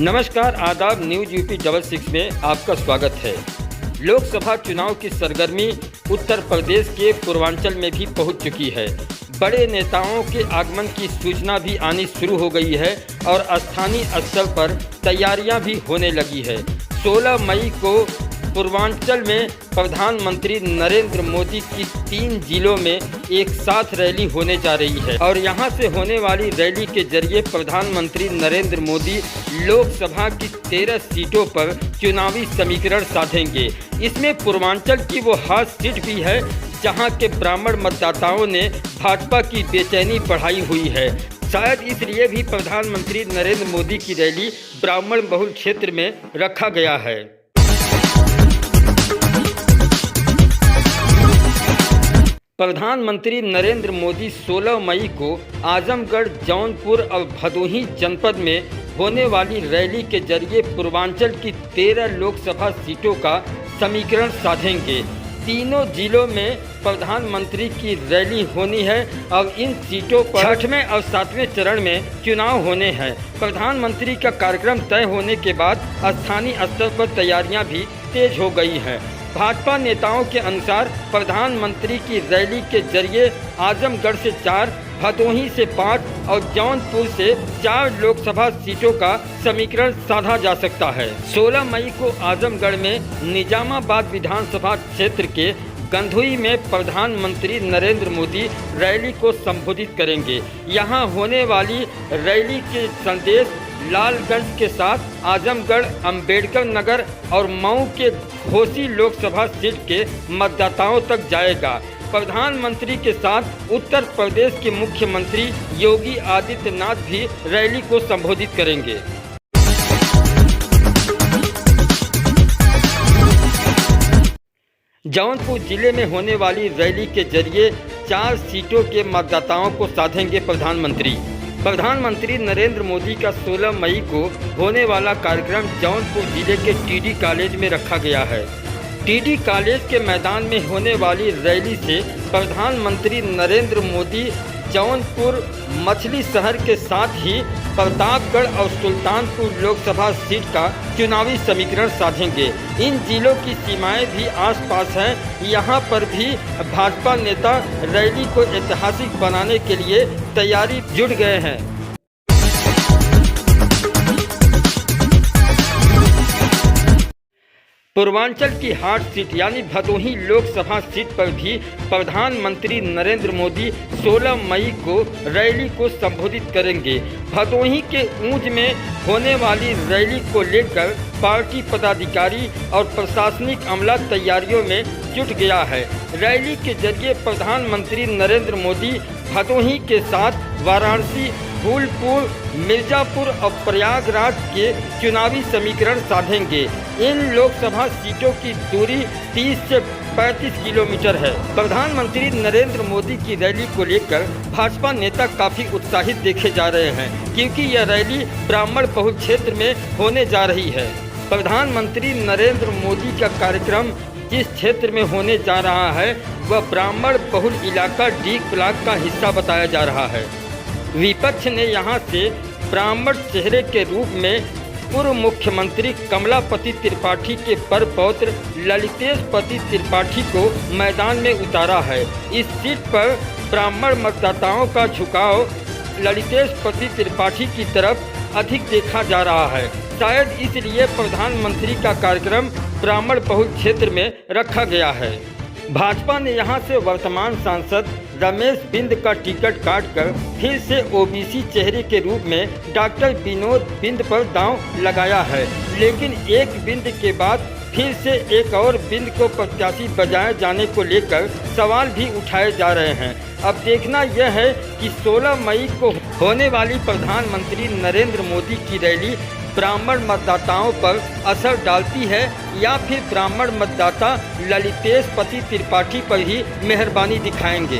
नमस्कार, आदाब। News UP 66 में आपका स्वागत है। लोकसभा चुनाव की सरगर्मी उत्तर प्रदेश के पूर्वांचल में भी पहुंच चुकी है। बड़े नेताओं के आगमन की सूचना भी आनी शुरू हो गई है और स्थानीय स्तर पर तैयारियां भी होने लगी है। 16 मई को पूर्वांचल में प्रधानमंत्री नरेंद्र मोदी की 3 जिलों में एक साथ रैली होने जा रही है और यहां से होने वाली रैली के जरिए प्रधानमंत्री नरेंद्र मोदी लोकसभा की 13 सीटों पर चुनावी समीकरण साधेंगे। इसमें पूर्वांचल की वो खास सीट भी है जहां के ब्राह्मण मतदाताओं ने भाजपा की बेचैनी बढ़ाई हुई है। शायद इसलिए भी प्रधानमंत्री नरेंद्र मोदी की रैली ब्राह्मण बहुल क्षेत्र में रखा गया है। प्रधानमंत्री नरेंद्र मोदी 16 मई को आजमगढ़, जौनपुर और भदोही जनपद में होने वाली रैली के जरिए पूर्वांचल की 13 लोकसभा सीटों का समीकरण साधेंगे। तीनों जिलों में प्रधानमंत्री की रैली होनी है और इन सीटों पर 6वें और 7वें चरण में चुनाव होने हैं। प्रधानमंत्री का कार्यक्रम तय होने के बाद स्थानीय स्तर पर तैयारियां भी तेज हो गई हैं। भाजपा नेताओं के अनुसार प्रधानमंत्री की रैली के जरिए आजमगढ़ से 4, भदोही से 5 और जौनपुर से 4 लोकसभा सीटों का समीकरण साधा जा सकता है। 16 मई को आजमगढ़ में निजामाबाद विधानसभा क्षेत्र के गंधुई में प्रधानमंत्री नरेंद्र मोदी रैली को संबोधित करेंगे। यहां होने वाली रैली के संदेश लालगंज के साथ आजमगढ़, अंबेडकर नगर और मऊ के घोसी लोकसभा सीट के मतदाताओं तक जाएगा। प्रधानमंत्री के साथ उत्तर प्रदेश के मुख्यमंत्री योगी आदित्यनाथ भी रैली को संबोधित करेंगे। जौनपुर जिले में होने वाली रैली के जरिए 4 सीटों के मतदाताओं को साधेंगे प्रधानमंत्री नरेंद्र मोदी का 16 मई को होने वाला कार्यक्रम जौनपुर जिले के टीडी कॉलेज में रखा गया है। टीडी कॉलेज के मैदान में होने वाली रैली से प्रधानमंत्री नरेंद्र मोदी जौनपुर मछली शहर के साथ ही प्रतापगढ़ और सुल्तानपुर लोकसभा सीट का चुनावी समीकरण साधेंगे। इन जिलों की सीमाएं भी आसपास हैं। यहां पर भी भाजपा नेता रैली को ऐतिहासिक बनाने के लिए तैयारी जुट गए हैं। पूर्वांचल की हॉट सीट यानी भदोही लोकसभा सीट पर भी प्रधानमंत्री नरेंद्र मोदी 16 मई को रैली को संबोधित करेंगे। भदोही के ऊंच में होने वाली रैली को लेकर पार्टी पदाधिकारी और प्रशासनिक अमला तैयारियों में जुट गया है। रैली के जरिए प्रधानमंत्री नरेंद्र मोदी भदोही के साथ वाराणसी, फूलपुर, मिर्जापुर और प्रयागराज के चुनावी समीकरण साधेंगे। इन लोकसभा सीटों की दूरी 30 से 35 किलोमीटर है। प्रधानमंत्री नरेंद्र मोदी की रैली को लेकर भाजपा नेता काफ़ी उत्साहित देखे जा रहे हैं क्योंकि यह रैली ब्राह्मण बहुल क्षेत्र में होने जा रही है। प्रधानमंत्री नरेंद्र मोदी का कार्यक्रम जिस क्षेत्र में होने जा रहा है वह ब्राह्मण बहुल इलाका डी ब्लॉक का हिस्सा बताया जा रहा है। विपक्ष ने यहां से ब्राह्मण चेहरे के रूप में पूर्व मुख्यमंत्री कमलापति त्रिपाठी के परपौत्र ललितेशपति त्रिपाठी को मैदान में उतारा है। इस सीट पर ब्राह्मण मतदाताओं का झुकाव ललितेशपति त्रिपाठी की तरफ अधिक देखा जा रहा है। शायद इसलिए प्रधानमंत्री का कार्यक्रम ब्राह्मण बहुल क्षेत्र में रखा गया है। भाजपा ने यहां से वर्तमान सांसद रमेश बिंद का टिकट काटकर फिर से ओबीसी चेहरे के रूप में डॉक्टर विनोद बिंद पर दांव लगाया है, लेकिन एक बिंद के बाद फिर से एक और बिंद को प्रत्याशी बनाए जाने को लेकर सवाल भी उठाए जा रहे हैं। अब देखना यह है कि 16 मई को होने वाली प्रधानमंत्री नरेंद्र मोदी की रैली ब्राह्मण मतदाताओं पर असर डालती है या फिर ब्राह्मण मतदाता ललितेशपति त्रिपाठी पर ही मेहरबानी दिखाएंगे।